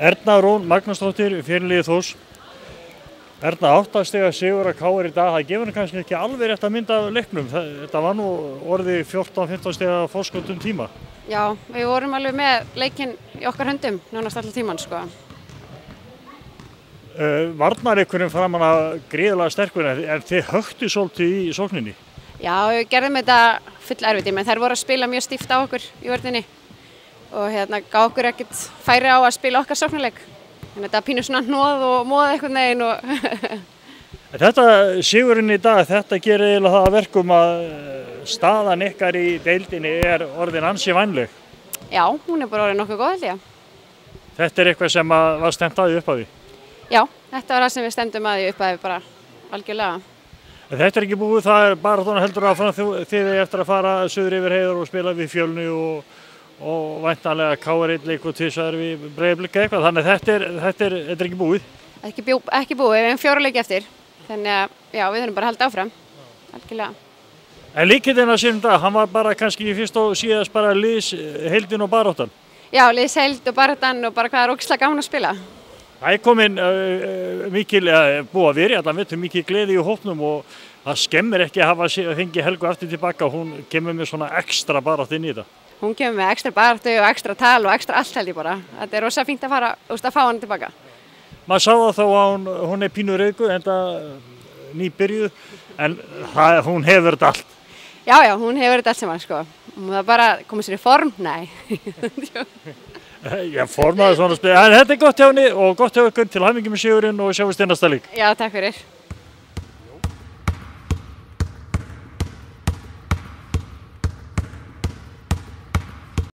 Erna Rún Magnúsdóttir, fyrirliði Þórs. Erna, 8 stiga sigur að KR í dag, það gefur kannski ekki alveg rétt að mynda af leiknum. Þetta var nú orðið 14-15 stiga forskot tíma. Já, við vorum alveg með leikinn í okkar höndum, nánast allir tíman, sko. Varnarleikurinn framan af gríðarlega sterkur, en þið höktu svolítið í sókninni. Já, við gerðum þetta full erfitt, menn þær voru að spila mjög stíft á okkur í vörninni og gaf okkur ekkert færi á að spila okkar sóknarleik. En þetta pínu svona hnoð og móð eitthvað neginn og... Þetta sigurinn í dag, þetta gerir eiginlega það að verkum að staðan ykkar í deildinni er orðin ansi vænleg. Já, hún er bara orðin nokkuð góð, held ég. Þetta er eitthvað sem var stefnt að í upphafi? Já, þetta var það sem við stefndum að í upphafi bara algjörlega. Þetta er ekki búið, það er bara svona heldur áfram þið eftir að fara suður yfir heiðar og spila við Fjölni og væntanlega KR leik og tvisvar við Breiðablik eitthvað, þannig að þetta er ekki búið? Ekki búið, við hefum 4 leiki eftir, þannig að já, við þurfum bara að halda áfram, algjörlega. En líkillinn á sínum dag, hann var bara kannski fyrst og síðast bara liðsheildin og baráttan? Já, liðsheild og baráttan og bara hvað er ógeðslega gaman að spila. Það er komin mikil, búið að vera, allan veitum mikil gleði í hópnum og það skemmir ekki að hafa fengið Helgu aftur tilbaka og hún kemur með svona ekstra barátt inn í þetta. Hún kemur með ekstra baráttu og ekstra tal og ekstra allt held ég bara. Þetta er rosa fínt að fara, að fá hann tilbaka. Maður sá það þá að hún er pínu rauku, enda nýbyrjuð, en hún hefur þetta allt. Já, hún hefur þetta allt saman, sko. Hún það bara komið sér í form, nei. Já, formaður svona spil, en þetta er gott hjá henni og gott hjá ykkur til hamingju með sigurinn og sjáumst í næsta leik. Já, takk fyrir.